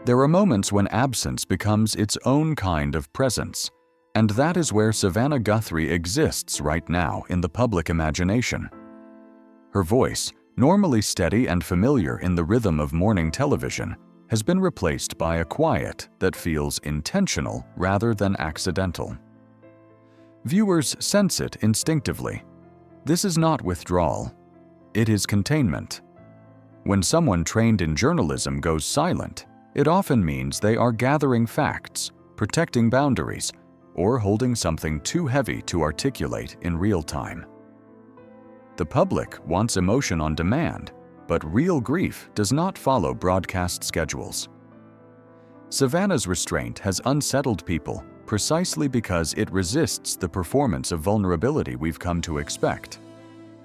There are moments when absence becomes its own kind of presence, and that is where Savannah Guthrie exists right now in the public imagination. Her voice, normally steady and familiar in the rhythm of morning television, has been replaced by a quiet that feels intentional rather than accidental. Viewers sense it instinctively. This is not withdrawal. It is containment. When someone trained in journalism goes silent, it often means they are gathering facts, protecting boundaries, or holding something too heavy to articulate in real time. The public wants emotion on demand, but real grief does not follow broadcast schedules. Savannah's restraint has unsettled people precisely because it resists the performance of vulnerability we've come to expect.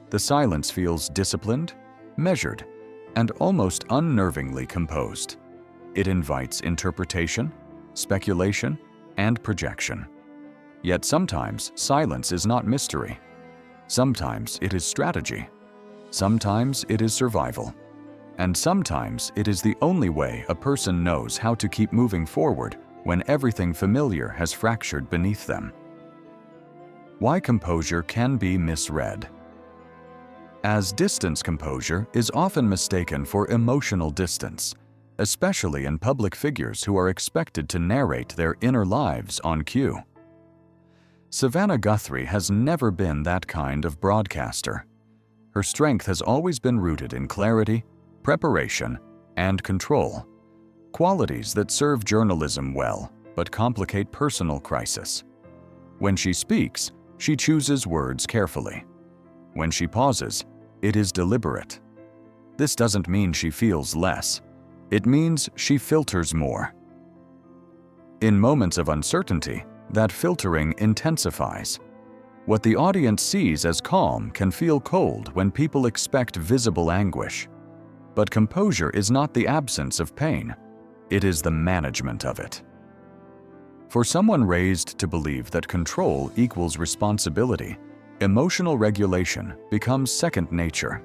The silence feels disciplined, measured, and almost unnervingly composed. It invites interpretation, speculation, and projection. Yet sometimes silence is not mystery. Sometimes it is strategy. Sometimes it is survival. And sometimes it is the only way a person knows how to keep moving forward when everything familiar has fractured beneath them. Why composure can be misread. As distance, composure is often mistaken for emotional distance, especially in public figures who are expected to narrate their inner lives on cue. Savannah Guthrie has never been that kind of broadcaster. Her strength has always been rooted in clarity, preparation, and control, qualities that serve journalism well but complicate personal crisis. When she speaks, she chooses words carefully. When she pauses, it is deliberate. This doesn't mean she feels less. It means she filters more. In moments of uncertainty, that filtering intensifies. What the audience sees as calm can feel cold when people expect visible anguish. But composure is not the absence of pain. It is the management of it. For someone raised to believe that control equals responsibility, emotional regulation becomes second nature.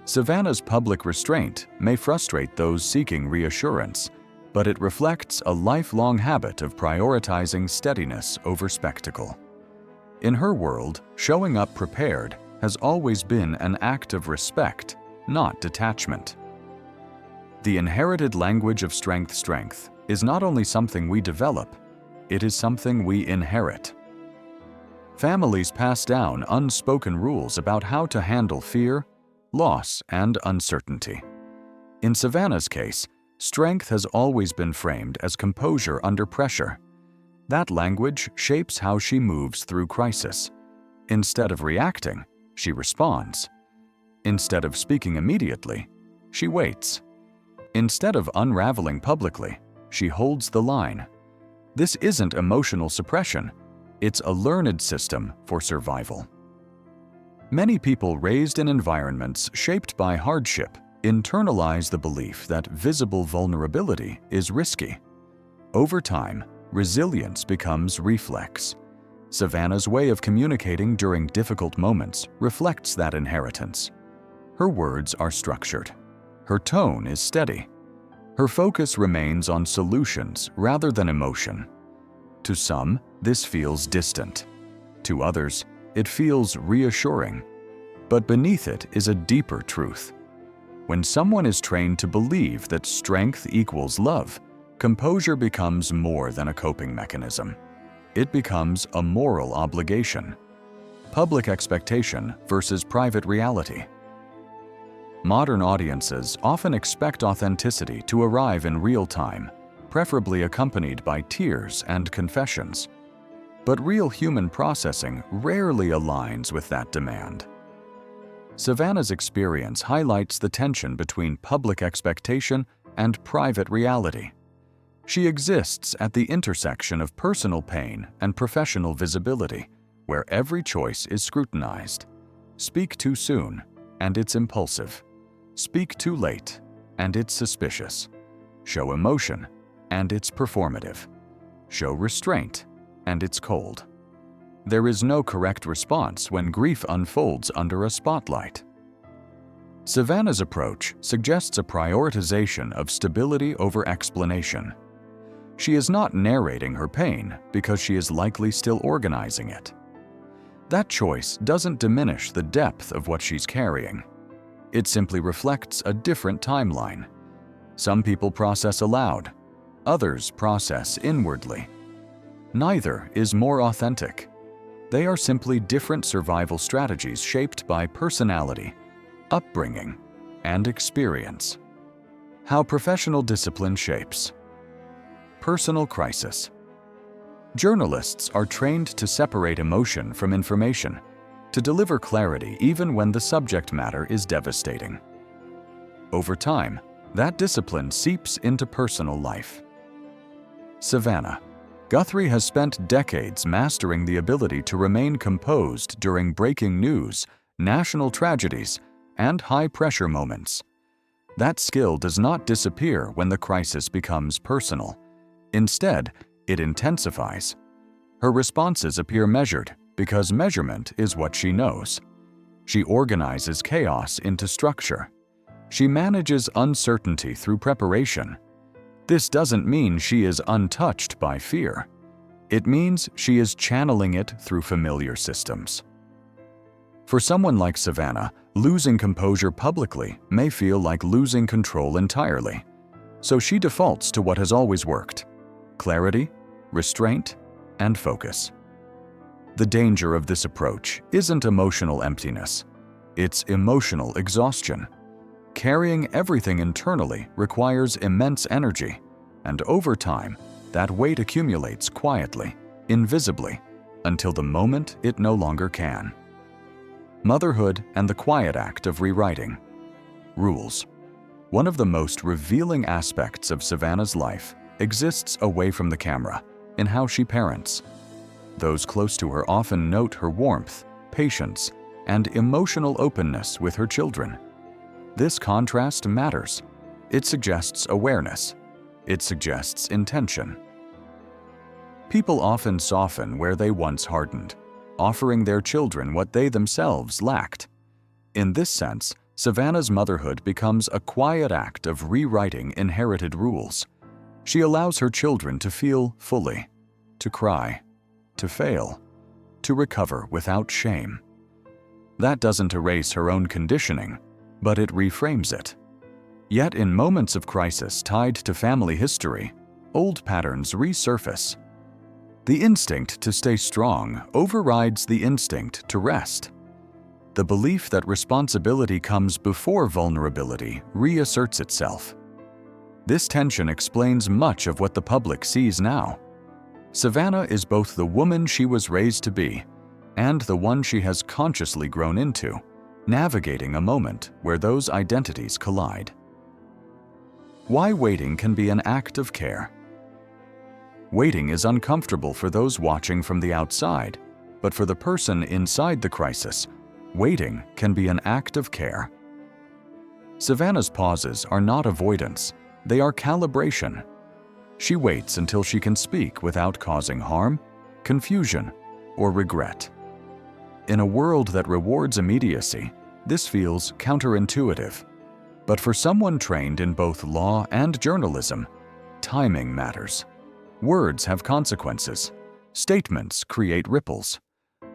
Savannah's public restraint may frustrate those seeking reassurance, but it reflects a lifelong habit of prioritizing steadiness over spectacle. In her world, showing up prepared has always been an act of respect, not detachment. The inherited language of strength is not only something we develop, it is something we inherit. Families pass down unspoken rules about how to handle fear, loss, and uncertainty. In Savannah's case, strength has always been framed as composure under pressure. That language shapes how she moves through crisis. Instead of reacting, she responds. Instead of speaking immediately, she waits. Instead of unraveling publicly, she holds the line. This isn't emotional suppression, it's a learned system for survival. Many people raised in environments shaped by hardship internalize the belief that visible vulnerability is risky. Over time, resilience becomes reflex. Savannah's way of communicating during difficult moments reflects that inheritance. Her words are structured. Her tone is steady. Her focus remains on solutions rather than emotion. To some, this feels distant. To others, it feels reassuring. But beneath it is a deeper truth. When someone is trained to believe that strength equals love, composure becomes more than a coping mechanism. It becomes a moral obligation. Public expectation versus private reality. Modern audiences often expect authenticity to arrive in real time, preferably accompanied by tears and confessions. But real human processing rarely aligns with that demand. Savannah's experience highlights the tension between public expectation and private reality. She exists at the intersection of personal pain and professional visibility, where every choice is scrutinized. Speak too soon, and it's impulsive. Speak too late, and it's suspicious. Show emotion, and it's performative. Show restraint, and it's cold. There is no correct response when grief unfolds under a spotlight. Savannah's approach suggests a prioritization of stability over explanation. She is not narrating her pain because she is likely still organizing it. That choice doesn't diminish the depth of what she's carrying. It simply reflects a different timeline. Some people process aloud, others process inwardly. Neither is more authentic. They are simply different survival strategies shaped by personality, upbringing, and experience. How professional discipline shapes. Personal crisis. Journalists are trained to separate emotion from information, to deliver clarity even when the subject matter is devastating. Over time, that discipline seeps into personal life. Savannah Guthrie has spent decades mastering the ability to remain composed during breaking news, national tragedies, and high-pressure moments. That skill does not disappear when the crisis becomes personal. Instead, it intensifies. Her responses appear measured because measurement is what she knows. She organizes chaos into structure. She manages uncertainty through preparation. This doesn't mean she is untouched by fear. It means she is channeling it through familiar systems. For someone like Savannah, losing composure publicly may feel like losing control entirely. So she defaults to what has always worked: clarity, restraint, and focus. The danger of this approach isn't emotional emptiness. It's emotional exhaustion. Carrying everything internally requires immense energy, and over time, that weight accumulates quietly, invisibly, until the moment it no longer can. Motherhood and the quiet act of rewriting. Rules. One of the most revealing aspects of Savannah's life exists away from the camera, in how she parents. Those close to her often note her warmth, patience, and emotional openness with her children. This contrast matters. It suggests awareness. It suggests intention. People often soften where they once hardened, offering their children what they themselves lacked. In this sense, Savannah's motherhood becomes a quiet act of rewriting inherited rules. She allows her children to feel fully, to cry, to fail, to recover without shame. That doesn't erase her own conditioning, but it reframes it. Yet in moments of crisis tied to family history, old patterns resurface. The instinct to stay strong overrides the instinct to rest. The belief that responsibility comes before vulnerability reasserts itself. This tension explains much of what the public sees now. Savannah is both the woman she was raised to be and the one she has consciously grown into, navigating a moment where those identities collide. Why waiting can be an act of care. Waiting is uncomfortable for those watching from the outside, but for the person inside the crisis, waiting can be an act of care. Savannah's pauses are not avoidance, they are calibration. She waits until she can speak without causing harm, confusion, or regret. In a world that rewards immediacy, this feels counterintuitive. But for someone trained in both law and journalism, timing matters. Words have consequences. Statements create ripples.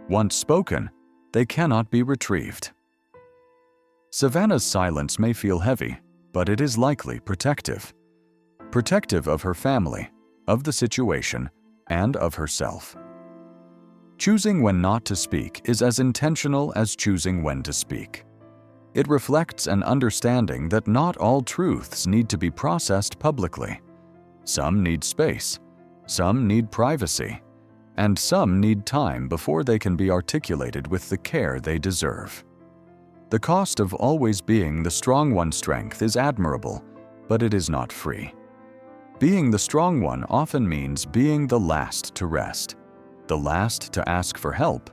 Once spoken, they cannot be retrieved. Savannah's silence may feel heavy, but it is likely protective. Protective of her family, of the situation, and of herself. Choosing when not to speak is as intentional as choosing when to speak. It reflects an understanding that not all truths need to be processed publicly. Some need space, some need privacy, and some need time before they can be articulated with the care they deserve. The cost of always being the strong one's strength is admirable, but it is not free. Being the strong one often means being the last to rest, the last to ask for help,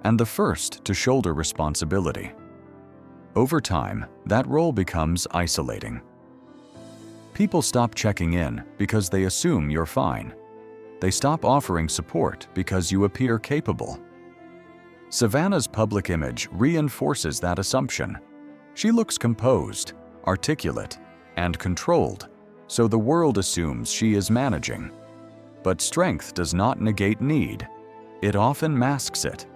and the first to shoulder responsibility. Over time, that role becomes isolating. People stop checking in because they assume you're fine. They stop offering support because you appear capable. Savannah's public image reinforces that assumption. She looks composed, articulate, and controlled, so the world assumes she is managing. But strength does not negate need. It often masks it.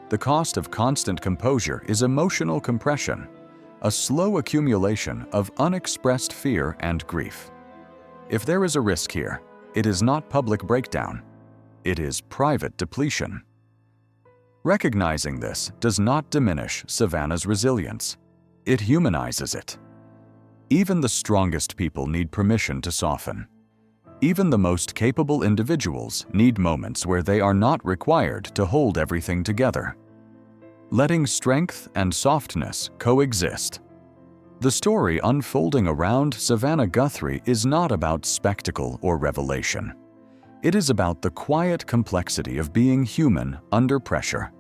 The cost of constant composure is emotional compression, a slow accumulation of unexpressed fear and grief. If there is a risk here, it is not public breakdown. It is private depletion. Recognizing this does not diminish Savannah's resilience. It humanizes it. Even the strongest people need permission to soften. Even the most capable individuals need moments where they are not required to hold everything together. Letting strength and softness coexist. The story unfolding around Savannah Guthrie is not about spectacle or revelation. It is about the quiet complexity of being human under pressure.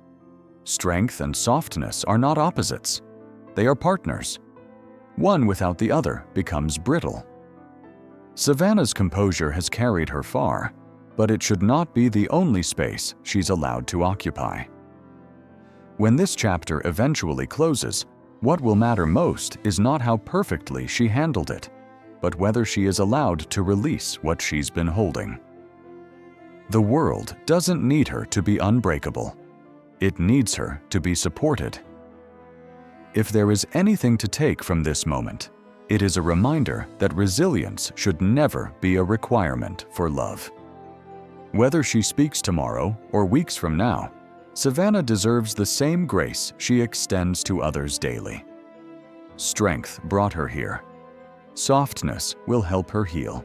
Strength and softness are not opposites. They are partners. One without the other becomes brittle. Savannah's composure has carried her far, but it should not be the only space she's allowed to occupy. When this chapter eventually closes, what will matter most is not how perfectly she handled it, but whether she is allowed to release what she's been holding. The world doesn't need her to be unbreakable. It needs her to be supported. If there is anything to take from this moment, it is a reminder that resilience should never be a requirement for love. Whether she speaks tomorrow or weeks from now, Savannah deserves the same grace she extends to others daily. Strength brought her here. Softness will help her heal.